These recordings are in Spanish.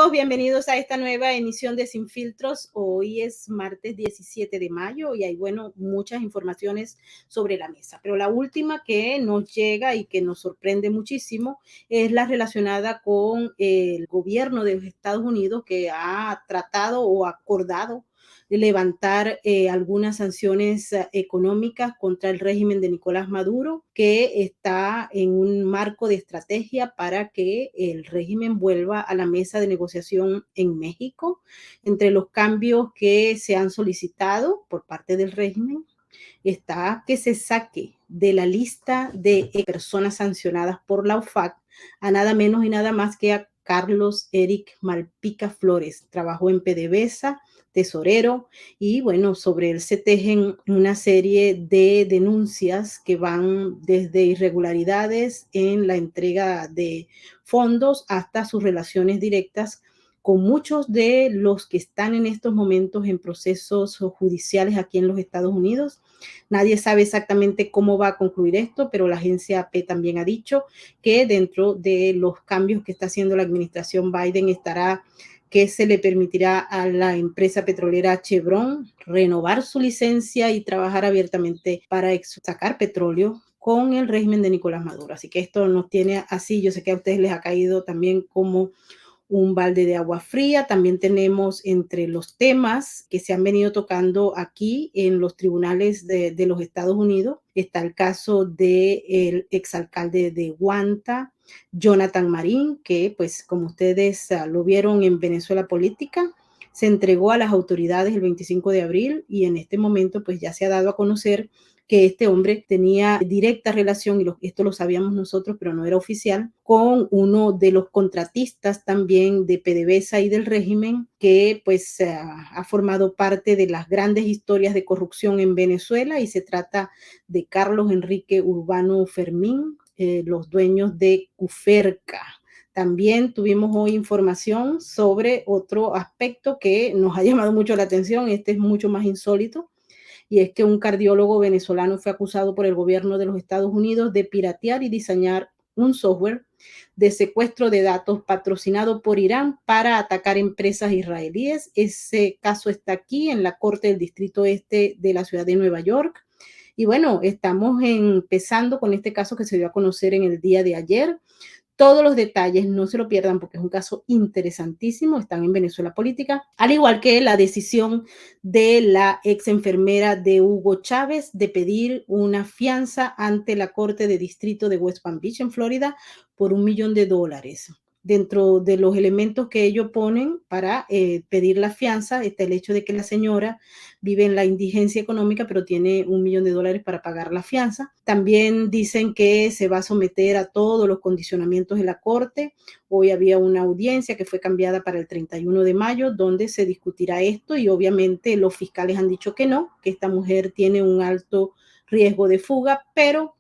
amigos? Bienvenidos a esta nueva emisión de Sin Filtros. Hoy es martes 17 de mayo y hay, muchas informaciones sobre la mesa. Pero la última que nos llega y que nos sorprende muchísimo es la relacionada con el gobierno de los Estados Unidos, que ha tratado o acordado de levantar algunas sanciones económicas contra el régimen de Nicolás Maduro, que está en un marco de estrategia para que el régimen vuelva a la mesa de negociación en México. Entre los cambios que se han solicitado por parte del régimen está que se saque de la lista de personas sancionadas por la OFAC a nada menos y nada más que a Carlos Eric Malpica Flores. Trabajó en PDVSA, tesorero, y sobre él se tejen una serie de denuncias que van desde irregularidades en la entrega de fondos hasta sus relaciones directas con muchos de los que están en estos momentos en procesos judiciales aquí en los Estados Unidos. Nadie sabe exactamente cómo va a concluir esto, pero la agencia AP también ha dicho que dentro de los cambios que está haciendo la administración Biden estará que se le permitirá a la empresa petrolera Chevron renovar su licencia y trabajar abiertamente para sacar petróleo con el régimen de Nicolás Maduro. Así que esto nos tiene así. Yo sé que a ustedes les ha caído también como un balde de agua fría. También tenemos entre los temas que se han venido tocando aquí en los tribunales de los Estados Unidos, está el caso del exalcalde de Guanta, Jonathan Marín, que pues como ustedes lo vieron en Venezuela Política, se entregó a las autoridades el 25 de abril y en este momento pues ya se ha dado a conocer que este hombre tenía directa relación, y esto lo sabíamos nosotros, pero no era oficial, con uno de los contratistas también de PDVSA y del régimen, que pues ha formado parte de las grandes historias de corrupción en Venezuela, y se trata de Carlos Enrique Urbano Fermín, los dueños de Cuferca. También tuvimos hoy información sobre otro aspecto que nos ha llamado mucho la atención. Este es mucho más insólito, y es que un cardiólogo venezolano fue acusado por el gobierno de los Estados Unidos de piratear y diseñar un software de secuestro de datos patrocinado por Irán para atacar empresas israelíes. Ese caso está aquí en la Corte del Distrito Este de la ciudad de Nueva York. Y estamos empezando con este caso que se dio a conocer en el día de ayer. Todos los detalles no se lo pierdan porque es un caso interesantísimo, están en Venezuela Política, al igual que la decisión de la ex enfermera de Hugo Chávez de pedir una fianza ante la Corte de Distrito de West Palm Beach en Florida por $1 millón. Dentro de los elementos que ellos ponen para pedir la fianza está el hecho de que la señora vive en la indigencia económica, pero tiene $1 millón para pagar la fianza. También dicen que se va a someter a todos los condicionamientos de la Corte. Hoy había una audiencia que fue cambiada para el 31 de mayo, donde se discutirá esto, y obviamente los fiscales han dicho que no, que esta mujer tiene un alto riesgo de fuga, pero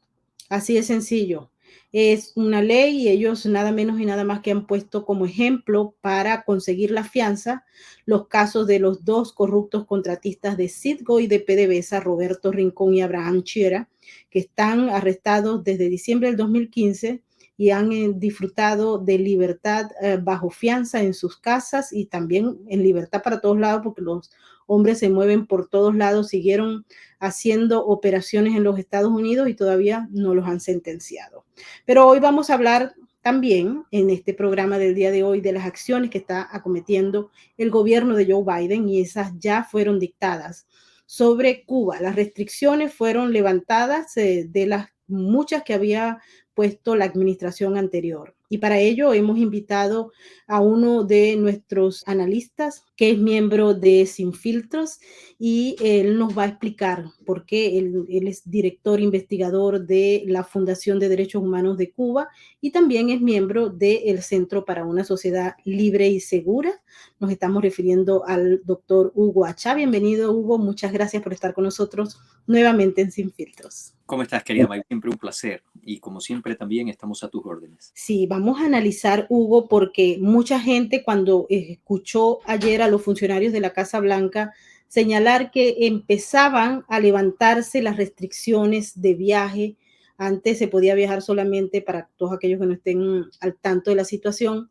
así de sencillo. Es una ley y ellos nada menos y nada más que han puesto como ejemplo para conseguir la fianza los casos de los dos corruptos contratistas de Citgo y de PDVSA, Roberto Rincón y Abraham Chiera, que están arrestados desde diciembre del 2015 y han disfrutado de libertad bajo fianza en sus casas y también en libertad para todos lados, porque los hombres se mueven por todos lados, siguieron haciendo operaciones en los Estados Unidos y todavía no los han sentenciado. Pero hoy vamos a hablar también en este programa del día de hoy de las acciones que está acometiendo el gobierno de Joe Biden, y esas ya fueron dictadas sobre Cuba. Las restricciones fueron levantadas de las muchas que había puesto la administración anterior. Y para ello hemos invitado a uno de nuestros analistas que es miembro de Sin Filtros, y él nos va a explicar por qué él es director investigador de la Fundación de Derechos Humanos de Cuba y también es miembro del Centro para una Sociedad Libre y Segura. Nos estamos refiriendo al doctor Hugo Achá. Bienvenido, Hugo. Muchas gracias por estar con nosotros nuevamente en Sin Filtros. ¿Cómo estás, querida Mike? Siempre un placer. Y como siempre también estamos a tus órdenes. Sí, vamos a analizar, Hugo, porque mucha gente cuando escuchó ayer a los funcionarios de la Casa Blanca señalar que empezaban a levantarse las restricciones de viaje. Antes se podía viajar solamente, para todos aquellos que no estén al tanto de la situación,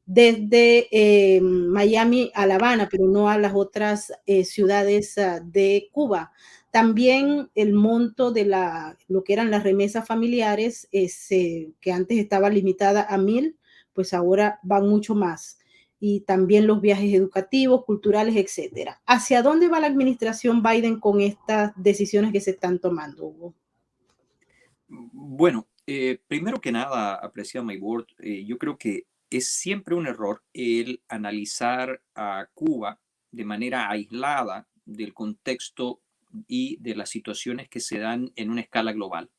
desde Miami a La Habana, pero no a las otras ciudades de Cuba. También el monto de lo que eran las remesas familiares, que antes estaba limitada a 1,000, pues ahora van mucho más. Y también los viajes educativos, culturales, etcétera. ¿Hacia dónde va la administración Biden con estas decisiones que se están tomando, Hugo? Bueno, primero que nada, apreciado Maybord, yo creo que es siempre un error el analizar a Cuba de manera aislada del contexto y de las situaciones que se dan en una escala global.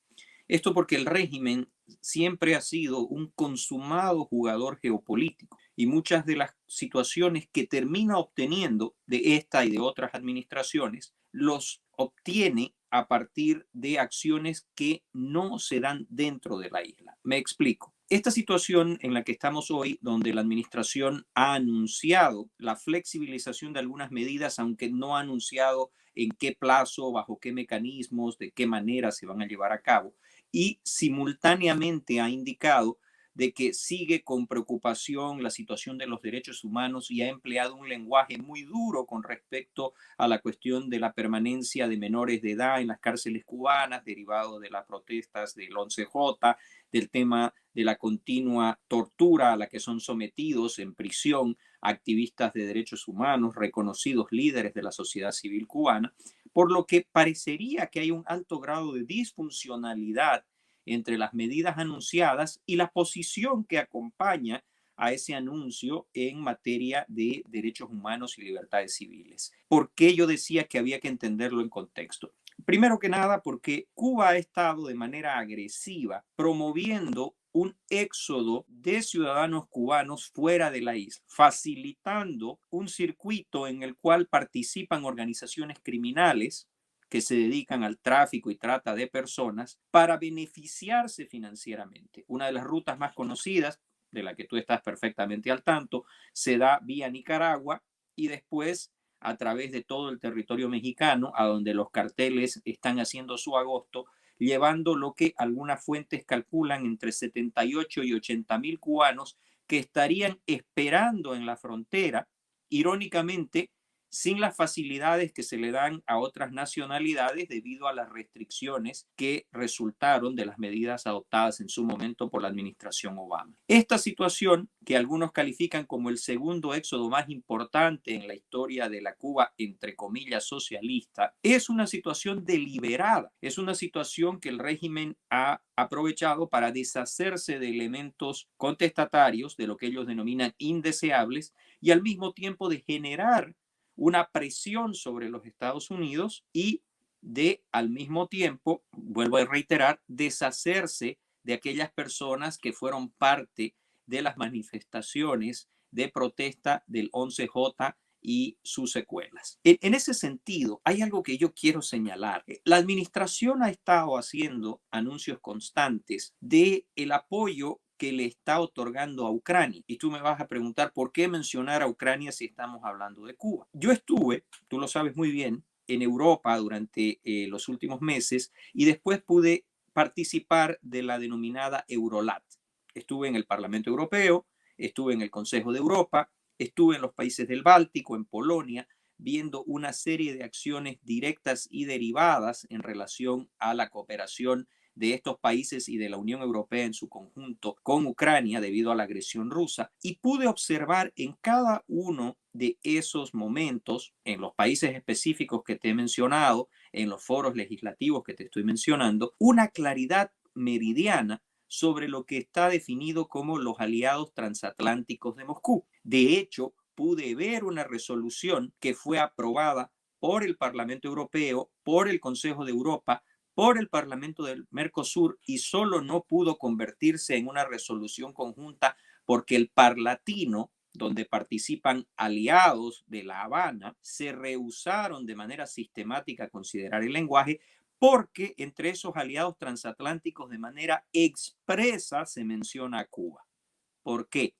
Esto porque el régimen siempre ha sido un consumado jugador geopolítico y muchas de las situaciones que termina obteniendo de esta y de otras administraciones los obtiene a partir de acciones que no se dan dentro de la isla. Me explico. Esta situación en la que estamos hoy, donde la administración ha anunciado la flexibilización de algunas medidas, aunque no ha anunciado en qué plazo, bajo qué mecanismos, de qué manera se van a llevar a cabo, y simultáneamente ha indicado de que sigue con preocupación la situación de los derechos humanos y ha empleado un lenguaje muy duro con respecto a la cuestión de la permanencia de menores de edad en las cárceles cubanas, derivado de las protestas del 11J, del tema de la continua tortura a la que son sometidos en prisión activistas de derechos humanos, reconocidos líderes de la sociedad civil cubana, por lo que parecería que hay un alto grado de disfuncionalidad entre las medidas anunciadas y la posición que acompaña a ese anuncio en materia de derechos humanos y libertades civiles. ¿Por qué yo decía que había que entenderlo en contexto? Primero que nada, porque Cuba ha estado de manera agresiva promoviendo un éxodo de ciudadanos cubanos fuera de la isla, facilitando un circuito en el cual participan organizaciones criminales que se dedican al tráfico y trata de personas para beneficiarse financieramente. Una de las rutas más conocidas, de la que tú estás perfectamente al tanto, se da vía Nicaragua y después a través de todo el territorio mexicano, a donde los carteles están haciendo su agosto, llevando lo que algunas fuentes calculan entre 78 y 80 mil cubanos que estarían esperando en la frontera, irónicamente, sin las facilidades que se le dan a otras nacionalidades debido a las restricciones que resultaron de las medidas adoptadas en su momento por la administración Obama. Esta situación, que algunos califican como el segundo éxodo más importante en la historia de la Cuba, entre comillas, socialista, es una situación deliberada, es una situación que el régimen ha aprovechado para deshacerse de elementos contestatarios, de lo que ellos denominan indeseables, y al mismo tiempo de generar una presión sobre los Estados Unidos y de, al mismo tiempo, vuelvo a reiterar, deshacerse de aquellas personas que fueron parte de las manifestaciones de protesta del 11J y sus secuelas. En ese sentido, hay algo que yo quiero señalar. La administración ha estado haciendo anuncios constantes de el apoyo que le está otorgando a Ucrania. Y tú me vas a preguntar por qué mencionar a Ucrania si estamos hablando de Cuba. Yo estuve, tú lo sabes muy bien, en Europa durante los últimos meses y después pude participar de la denominada Eurolat. Estuve en el Parlamento Europeo, estuve en el Consejo de Europa, estuve en los países del Báltico, en Polonia, viendo una serie de acciones directas y derivadas en relación a la cooperación de estos países y de la Unión Europea en su conjunto con Ucrania debido a la agresión rusa, y pude observar en cada uno de esos momentos, en los países específicos que te he mencionado, en los foros legislativos que te estoy mencionando, una claridad meridiana sobre lo que está definido como los aliados transatlánticos de Moscú. De hecho, pude ver una resolución que fue aprobada por el Parlamento Europeo, por el Consejo de Europa, por el Parlamento del Mercosur, y solo no pudo convertirse en una resolución conjunta porque el Parlatino, donde participan aliados de La Habana, se rehusaron de manera sistemática a considerar el lenguaje, porque entre esos aliados transatlánticos de manera expresa se menciona a Cuba. ¿Por qué?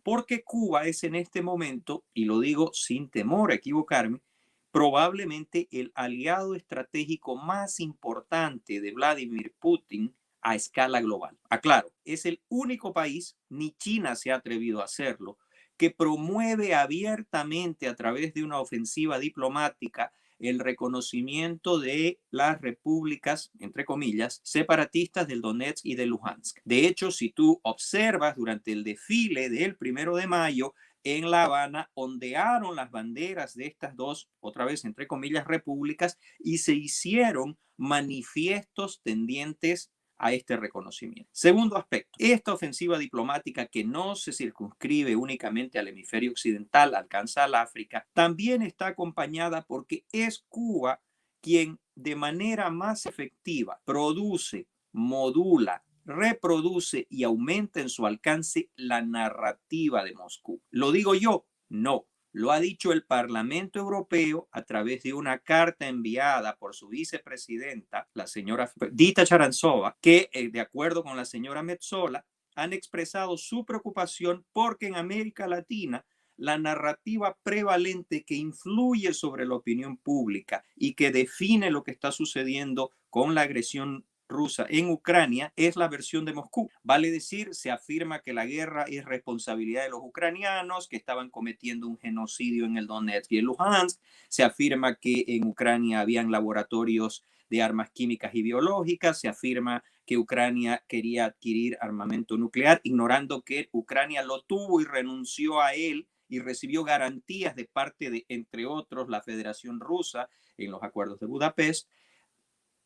Porque Cuba es en este momento, y lo digo sin temor a equivocarme, probablemente el aliado estratégico más importante de Vladimir Putin a escala global. Aclaro, es el único país, ni China se ha atrevido a hacerlo, que promueve abiertamente a través de una ofensiva diplomática el reconocimiento de las repúblicas, entre comillas, separatistas del Donetsk y de Luhansk. De hecho, si tú observas durante el desfile del 1 de mayo, en La Habana ondearon las banderas de estas dos, otra vez, entre comillas, repúblicas y se hicieron manifiestos tendientes a este reconocimiento. Segundo aspecto, esta ofensiva diplomática que no se circunscribe únicamente al hemisferio occidental, alcanza al África, también está acompañada porque es Cuba quien de manera más efectiva produce, modula, reproduce y aumenta en su alcance la narrativa de Moscú. ¿Lo digo yo? No. Lo ha dicho el Parlamento Europeo a través de una carta enviada por su vicepresidenta, la señora Dita Charanzova, que de acuerdo con la señora Metsola, han expresado su preocupación porque en América Latina la narrativa prevalente que influye sobre la opinión pública y que define lo que está sucediendo con la agresión rusa en Ucrania es la versión de Moscú. Vale decir, se afirma que la guerra es responsabilidad de los ucranianos, que estaban cometiendo un genocidio en el Donetsk y el Luhansk. Se afirma que en Ucrania habían laboratorios de armas químicas y biológicas. Se afirma que Ucrania quería adquirir armamento nuclear, ignorando que Ucrania lo tuvo y renunció a él y recibió garantías de parte de, entre otros, la Federación Rusa en los acuerdos de Budapest,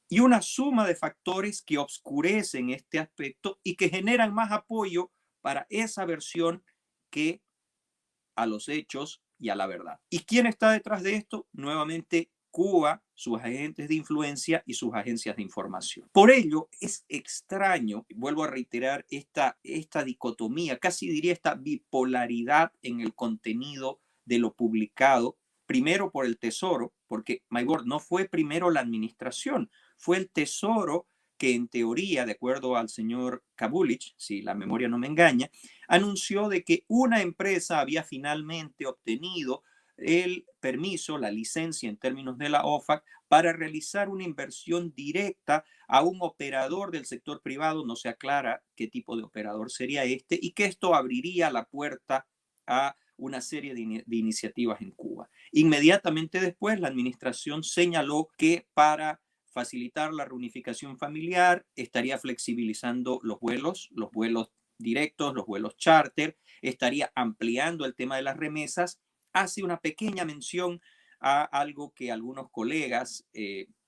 y una suma de factores que obscurecen este aspecto y que generan más apoyo para esa versión que a los hechos y a la verdad. ¿Y quién está detrás de esto? Nuevamente, Cuba, sus agentes de influencia y sus agencias de información. Por ello, es extraño, vuelvo a reiterar, esta dicotomía, casi diría esta bipolaridad en el contenido de lo publicado, primero por el Tesoro, porque, my word, no fue primero la administración, fue el Tesoro que en teoría, de acuerdo al señor Kabulich, si la memoria no me engaña, anunció de que una empresa había finalmente obtenido el permiso, la licencia en términos de la OFAC, para realizar una inversión directa a un operador del sector privado, no se aclara qué tipo de operador sería este, y que esto abriría la puerta a una serie de iniciativas en Cuba. Inmediatamente después, la administración señaló que para facilitar la reunificación familiar estaría flexibilizando los vuelos directos, los vuelos charter, estaría ampliando el tema de las remesas, hace una pequeña mención a algo que algunos colegas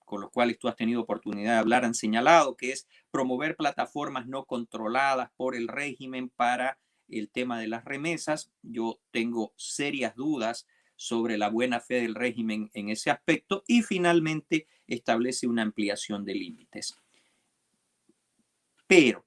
con los cuales tú has tenido oportunidad de hablar han señalado, que es promover plataformas no controladas por el régimen para el tema de las remesas. Yo tengo serias dudas sobre la buena fe del régimen en ese aspecto y finalmente establece una ampliación de límites. Pero,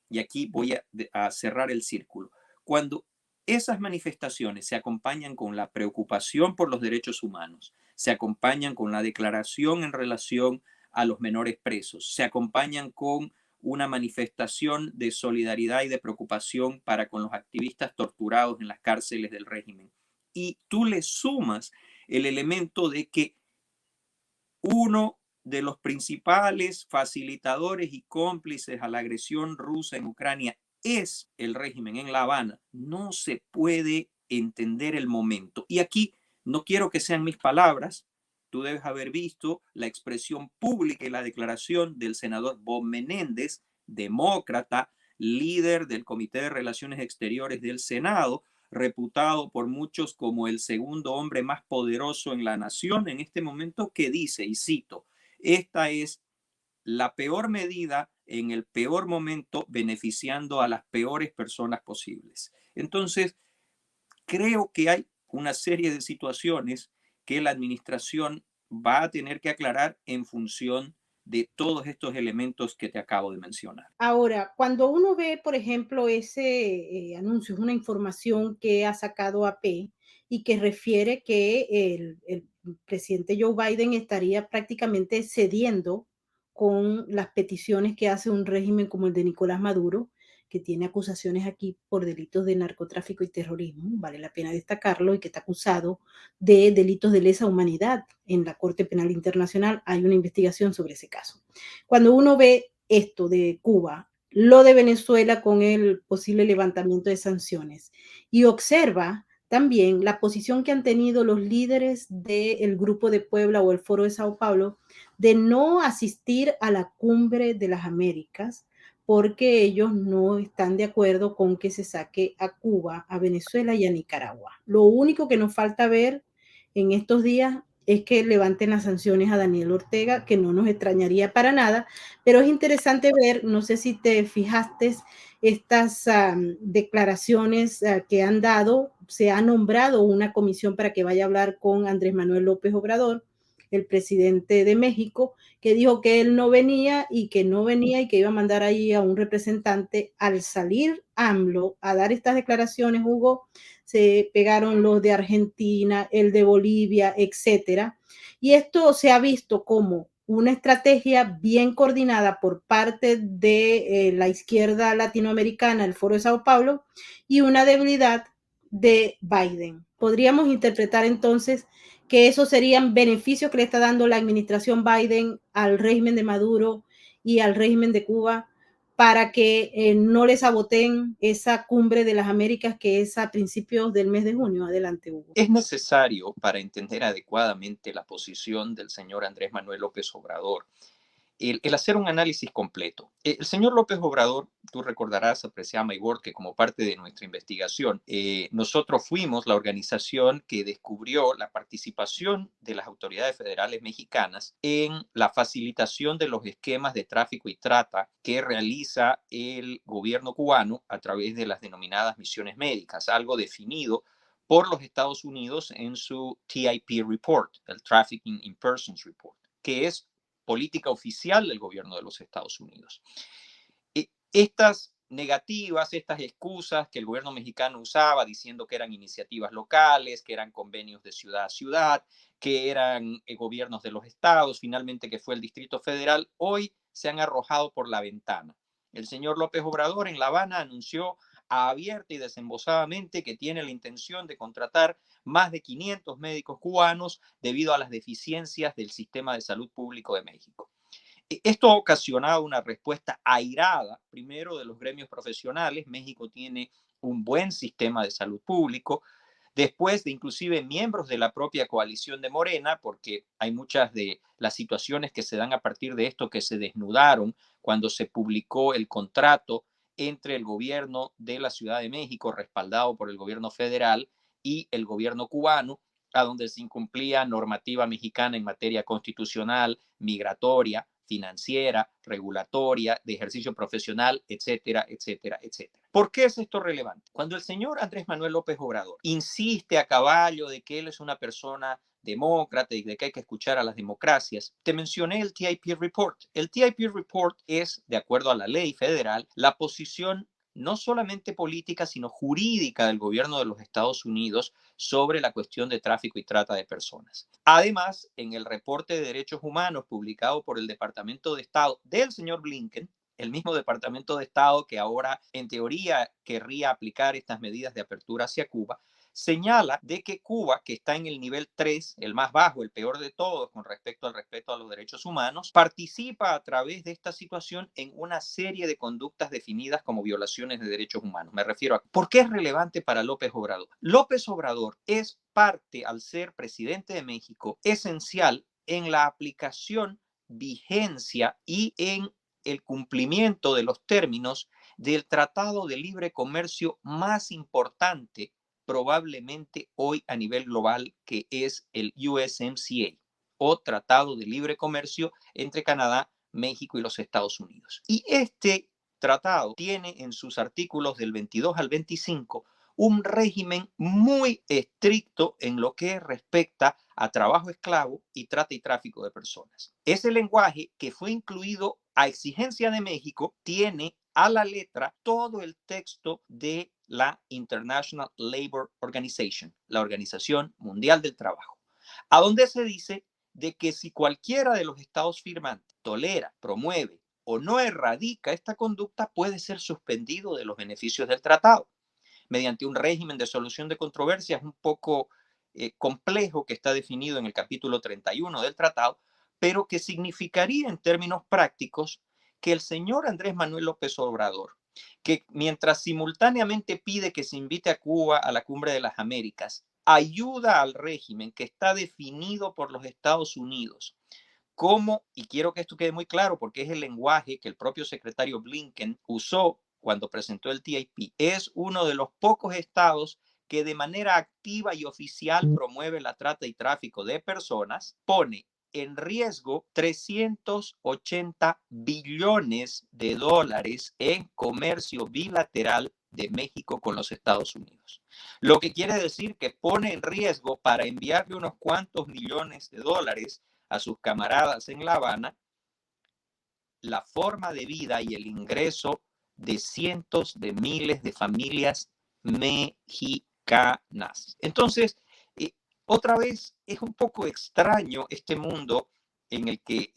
y aquí voy a cerrar el círculo, cuando esas manifestaciones se acompañan con la preocupación por los derechos humanos, se acompañan con la declaración en relación a los menores presos, se acompañan con una manifestación de solidaridad y de preocupación para con los activistas torturados en las cárceles del régimen, y tú le sumas el elemento de que uno de los principales facilitadores y cómplices a la agresión rusa en Ucrania es el régimen en La Habana, no se puede entender el momento. Y aquí no quiero que sean mis palabras, tú debes haber visto la expresión pública y la declaración del senador Bob Menéndez, demócrata, líder del Comité de Relaciones Exteriores del Senado, reputado por muchos como el segundo hombre más poderoso en la nación en este momento, que dice, y cito, esta es la peor medida en el peor momento, beneficiando a las peores personas posibles. Entonces, creo que hay una serie de situaciones que la administración va a tener que aclarar en función de todos estos elementos que te acabo de mencionar. Ahora, cuando uno ve, por ejemplo, ese anuncio, es una información que ha sacado AP y que refiere que el presidente Joe Biden estaría prácticamente cediendo con las peticiones que hace un régimen como el de Nicolás Maduro, que tiene acusaciones aquí por delitos de narcotráfico y terrorismo, vale la pena destacarlo, y que está acusado de delitos de lesa humanidad en la Corte Penal Internacional. Hay una investigación sobre ese caso. Cuando uno ve esto de Cuba, lo de Venezuela con el posible levantamiento de sanciones y observa también la posición que han tenido los líderes del Grupo de Puebla o el Foro de Sao Paulo de no asistir a la Cumbre de las Américas porque ellos no están de acuerdo con que se saque a Cuba, a Venezuela y a Nicaragua. Lo único que nos falta ver en estos días es que levanten las sanciones a Daniel Ortega, que no nos extrañaría para nada, pero es interesante ver, no sé si te fijaste, estas declaraciones que han dado, se ha nombrado una comisión para que vaya a hablar con Andrés Manuel López Obrador, el presidente de México, que dijo que él no venía y que no venía y que iba a mandar ahí a un representante. Al salir AMLO a dar estas declaraciones, Hugo, se pegaron los de Argentina, el de Bolivia, etcétera. Y esto se ha visto como una estrategia bien coordinada por parte de la izquierda latinoamericana, el Foro de Sao Paulo, y una debilidad de Biden. Podríamos interpretar entonces que esos serían beneficios que le está dando la administración Biden al régimen de Maduro y al régimen de Cuba para que no les saboteen esa cumbre de las Américas que es a principios del mes de junio. Adelante, Hugo. Es necesario para entender adecuadamente la posición del señor Andrés Manuel López Obrador el hacer un análisis completo. El señor López Obrador, tú recordarás, apreciada Maybord, que como parte de nuestra investigación, nosotros fuimos la organización que descubrió la participación de las autoridades federales mexicanas en la facilitación de los esquemas de tráfico y trata que realiza el gobierno cubano a través de las denominadas misiones médicas, algo definido por los Estados Unidos en su TIP Report, el Trafficking in Persons Report, que es política oficial del gobierno de los Estados Unidos. Estas negativas, estas excusas que el gobierno mexicano usaba diciendo que eran iniciativas locales, que eran convenios de ciudad a ciudad, que eran gobiernos de los estados, finalmente que fue el Distrito Federal, hoy se han arrojado por la ventana. El señor López Obrador en La Habana anunció abierta y desembosadamente que tiene la intención de contratar más de 500 médicos cubanos debido a las deficiencias del sistema de salud público de México. Esto ha ocasionado una respuesta airada, primero de los gremios profesionales. México tiene un buen sistema de salud público, después de inclusive miembros de la propia coalición de Morena, porque hay muchas de las situaciones que se dan a partir de esto que se desnudaron cuando se publicó el contrato entre el gobierno de la Ciudad de México, respaldado por el gobierno federal, y el gobierno cubano, a donde se incumplía normativa mexicana en materia constitucional, migratoria, financiera, regulatoria, de ejercicio profesional, etcétera, etcétera, etcétera. ¿Por qué es esto relevante? Cuando el señor Andrés Manuel López Obrador insiste a caballo de que él es una persona demócrata y de que hay que escuchar a las democracias, te mencioné el TIP Report. El TIP Report es, de acuerdo a la ley federal, la posición no solamente política, sino jurídica del gobierno de los Estados Unidos sobre la cuestión de tráfico y trata de personas. Además, en el reporte de derechos humanos publicado por el Departamento de Estado del señor Blinken, el mismo Departamento de Estado que ahora en teoría querría aplicar estas medidas de apertura hacia Cuba, señala de que Cuba, que está en el nivel 3, el más bajo, el peor de todos con respecto al respeto a los derechos humanos, participa a través de esta situación en una serie de conductas definidas como violaciones de derechos humanos. Me refiero a por qué es relevante para López Obrador. López Obrador es parte, al ser presidente de México, esencial en la aplicación, vigencia y en el cumplimiento de los términos del tratado de libre comercio más importante probablemente hoy a nivel global, que es el USMCA o Tratado de Libre Comercio entre Canadá, México y los Estados Unidos. Y este tratado tiene en sus artículos del 22 al 25 un régimen muy estricto en lo que respecta a trabajo esclavo y trata y tráfico de personas. Ese lenguaje que fue incluido a exigencia de México tiene a la letra todo el texto de la International Labour Organization, la Organización Mundial del Trabajo, a donde se dice de que si cualquiera de los estados firmantes tolera, promueve o no erradica esta conducta, puede ser suspendido de los beneficios del tratado mediante un régimen de solución de controversias un poco complejo que está definido en el capítulo 31 del tratado, pero que significaría en términos prácticos que el señor Andrés Manuel López Obrador, que mientras simultáneamente pide que se invite a Cuba a la Cumbre de las Américas, ayuda al régimen que está definido por los Estados Unidos como, y quiero que esto quede muy claro porque es el lenguaje que el propio secretario Blinken usó cuando presentó el TIP, es uno de los pocos estados que de manera activa y oficial promueve la trata y tráfico de personas, pone en riesgo 380 billones de dólares en comercio bilateral de México con los Estados Unidos. Lo que quiere decir que pone en riesgo para enviarle unos cuantos millones de dólares a sus camaradas en La Habana la forma de vida y el ingreso de cientos de miles de familias mexicanas. Entonces, otra vez es un poco extraño este mundo en el que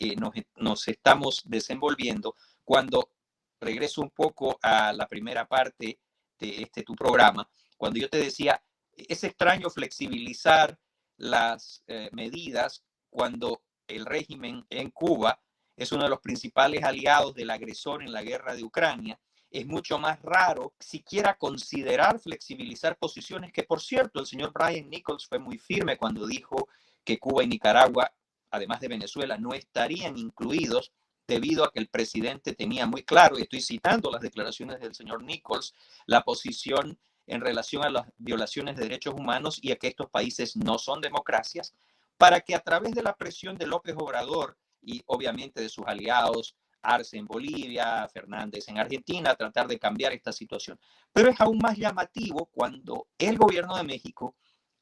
nos estamos desenvolviendo cuando regreso un poco a la primera parte de tu programa, cuando yo te decía, es extraño flexibilizar las medidas cuando el régimen en Cuba es uno de los principales aliados del agresor en la guerra de Ucrania. Es mucho más raro siquiera considerar flexibilizar posiciones que, por cierto, el señor Brian Nichols fue muy firme cuando dijo que Cuba y Nicaragua, además de Venezuela, no estarían incluidos debido a que el presidente tenía muy claro, y estoy citando las declaraciones del señor Nichols, la posición en relación a las violaciones de derechos humanos y a que estos países no son democracias, para que a través de la presión de López Obrador y obviamente de sus aliados, Arce en Bolivia, Fernández en Argentina, tratar de cambiar esta situación. Pero es aún más llamativo cuando el gobierno de México,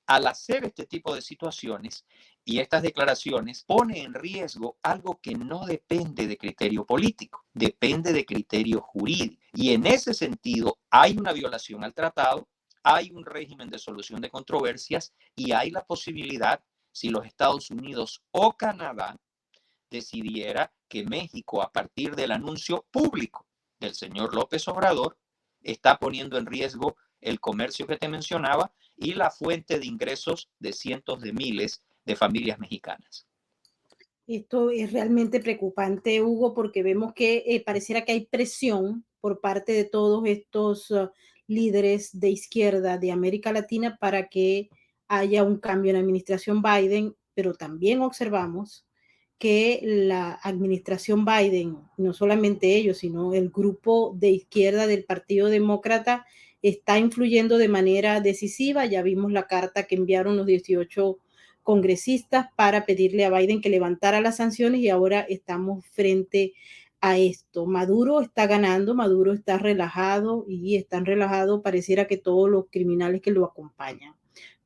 al hacer este tipo de situaciones y estas declaraciones, pone en riesgo algo que no depende de criterio político, depende de criterio jurídico. Y en ese sentido hay una violación al tratado, hay un régimen de solución de controversias y hay la posibilidad, si los Estados Unidos o Canadá decidiera que México, a partir del anuncio público del señor López Obrador, está poniendo en riesgo el comercio que te mencionaba y la fuente de ingresos de cientos de miles de familias mexicanas. Esto es realmente preocupante, Hugo, porque vemos que pareciera que hay presión por parte de todos estos líderes de izquierda de América Latina para que haya un cambio en la administración Biden, pero también observamos que la administración Biden, no solamente ellos, sino el grupo de izquierda del Partido Demócrata, está influyendo de manera decisiva. Ya vimos la carta que enviaron los 18 congresistas para pedirle a Biden que levantara las sanciones y ahora estamos frente a esto. Maduro está ganando, Maduro está relajado y están relajados, pareciera que todos los criminales que lo acompañan.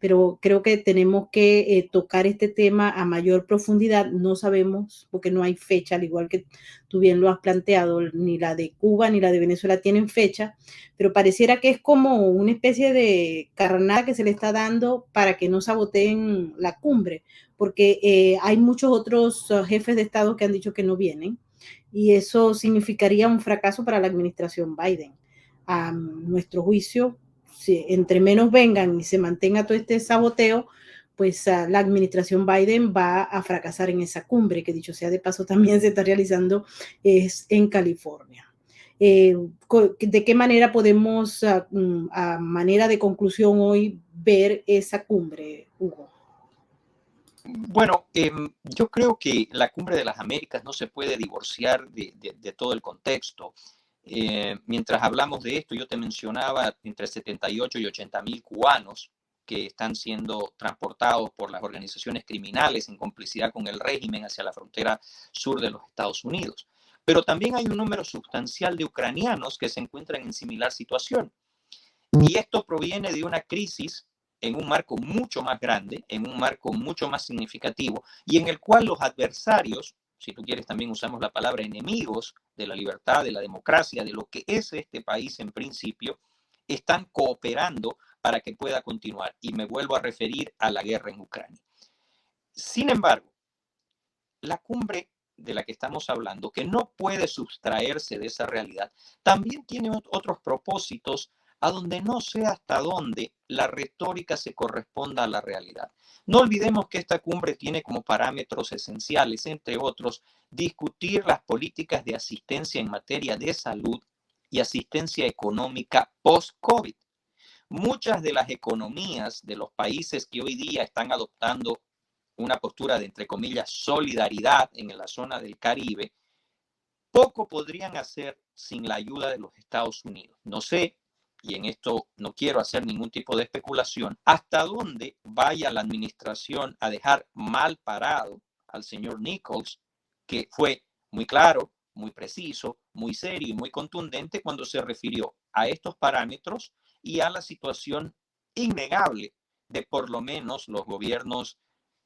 Pero creo que tenemos que tocar este tema a mayor profundidad. No sabemos, porque no hay fecha, al igual que tú bien lo has planteado, ni la de Cuba ni la de Venezuela tienen fecha, pero pareciera que es como una especie de carnada que se le está dando para que no saboteen la cumbre, porque hay muchos otros jefes de Estado que han dicho que no vienen y eso significaría un fracaso para la administración Biden. A nuestro juicio, si entre menos vengan y se mantenga todo este saboteo, pues la administración Biden va a fracasar en esa cumbre, que dicho sea de paso también se está realizando es en California. ¿De qué manera podemos, a manera de conclusión hoy, ver esa cumbre, Hugo? Bueno, yo creo que la Cumbre de las Américas no se puede divorciar de todo el contexto. Mientras hablamos de esto, yo te mencionaba entre 78 y 80 mil cubanos que están siendo transportados por las organizaciones criminales en complicidad con el régimen hacia la frontera sur de los Estados Unidos. Pero también hay un número sustancial de ucranianos que se encuentran en similar situación. Y esto proviene de una crisis en un marco mucho más grande, en un marco mucho más significativo, y en el cual los adversarios, si tú quieres también usamos la palabra enemigos de la libertad, de la democracia, de lo que es este país en principio, están cooperando para que pueda continuar. Y me vuelvo a referir a la guerra en Ucrania. Sin embargo, la cumbre de la que estamos hablando, que no puede sustraerse de esa realidad, también tiene otros propósitos a donde no sé hasta dónde la retórica se corresponda a la realidad. No olvidemos que esta cumbre tiene como parámetros esenciales, entre otros, discutir las políticas de asistencia en materia de salud y asistencia económica post-COVID. Muchas de las economías de los países que hoy día están adoptando una postura de, entre comillas, solidaridad en la zona del Caribe, poco podrían hacer sin la ayuda de los Estados Unidos. No sé, y en esto no quiero hacer ningún tipo de especulación, hasta dónde vaya la administración a dejar mal parado al señor Nichols, que fue muy claro, muy preciso, muy serio y muy contundente cuando se refirió a estos parámetros y a la situación innegable de por lo menos los gobiernos,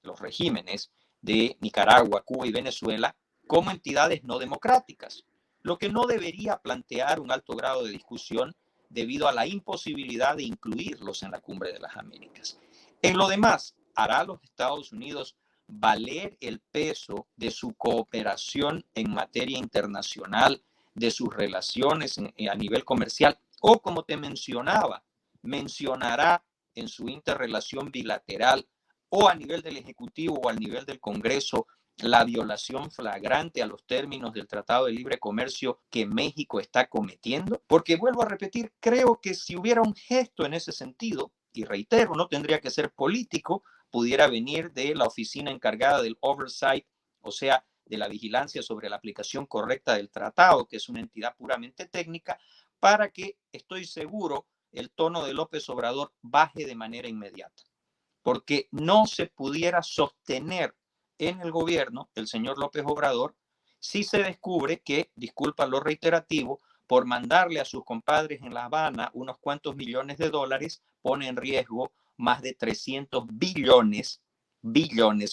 los regímenes de Nicaragua, Cuba y Venezuela como entidades no democráticas, lo que no debería plantear un alto grado de discusión debido a la imposibilidad de incluirlos en la Cumbre de las Américas. En lo demás, hará los Estados Unidos valer el peso de su cooperación en materia internacional, de sus relaciones a nivel comercial, o como te mencionaba, mencionará en su interrelación bilateral o a nivel del Ejecutivo o al nivel del Congreso la violación flagrante a los términos del Tratado de Libre Comercio que México está cometiendo. Porque vuelvo a repetir, creo que si hubiera un gesto en ese sentido, y reitero, no tendría que ser político, pudiera venir de la oficina encargada del oversight, o sea, de la vigilancia sobre la aplicación correcta del tratado, que es una entidad puramente técnica, para que, estoy seguro, el tono de López Obrador baje de manera inmediata. Porque no se pudiera sostener en el gobierno del señor López Obrador si se descubre que, disculpa lo reiterativo, por mandarle a sus compadres en La Habana unos cuantos millones de dólares, pone en riesgo más de 300 billones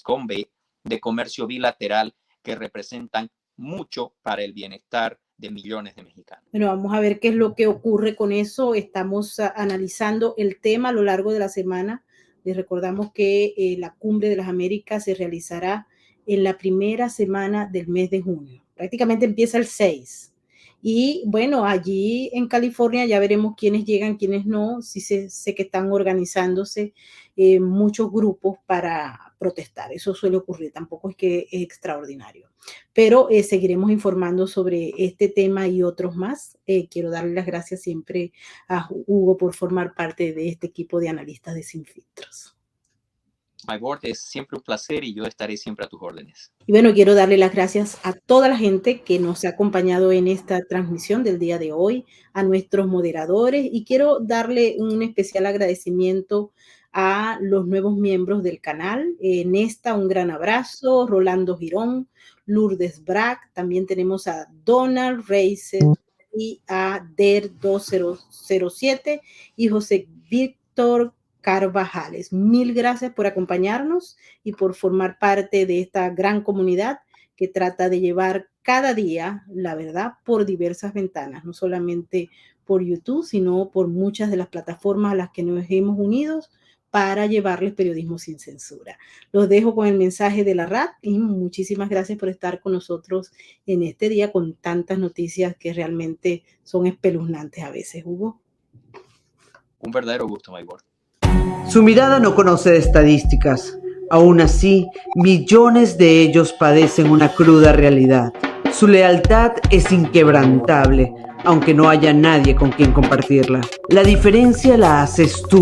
con B, de comercio bilateral que representan mucho para el bienestar de millones de mexicanos. Bueno, vamos a ver qué es lo que ocurre con eso. Estamos analizando el tema a lo largo de la semana. Les recordamos que la Cumbre de las Américas se realizará en la primera semana del mes de junio. Prácticamente empieza el 6. Y bueno, allí en California ya veremos quiénes llegan, quiénes no. Sí sé que están organizándose muchos grupos para protestar. Eso suele ocurrir, tampoco es que es extraordinario. Pero seguiremos informando sobre este tema y otros más. Quiero darle las gracias siempre a Hugo por formar parte de este equipo de analistas de Sin Filtros. Maybord, es siempre un placer y yo estaré siempre a tus órdenes. Y bueno, quiero darle las gracias a toda la gente que nos ha acompañado en esta transmisión del día de hoy, a nuestros moderadores, y quiero darle un especial agradecimiento a los nuevos miembros del canal. Nesta, un gran abrazo, Rolando Girón, Lourdes Brack, también tenemos a Donald Reiser y a Der2007 y José Víctor Carvajales. Mil gracias por acompañarnos y por formar parte de esta gran comunidad que trata de llevar cada día la verdad por diversas ventanas, no solamente por YouTube, sino por muchas de las plataformas a las que nos hemos unido para llevarles periodismo sin censura. Los dejo con el mensaje de la RAT y muchísimas gracias por estar con nosotros en este día con tantas noticias que realmente son espeluznantes a veces, Hugo. Un verdadero gusto, Maybord. Su mirada no conoce de estadísticas. Aún así, millones de ellos padecen una cruda realidad. Su lealtad es inquebrantable, aunque no haya nadie con quien compartirla. La diferencia la haces tú.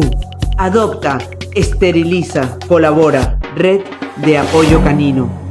Adopta, esteriliza, colabora. Red de Apoyo Canino.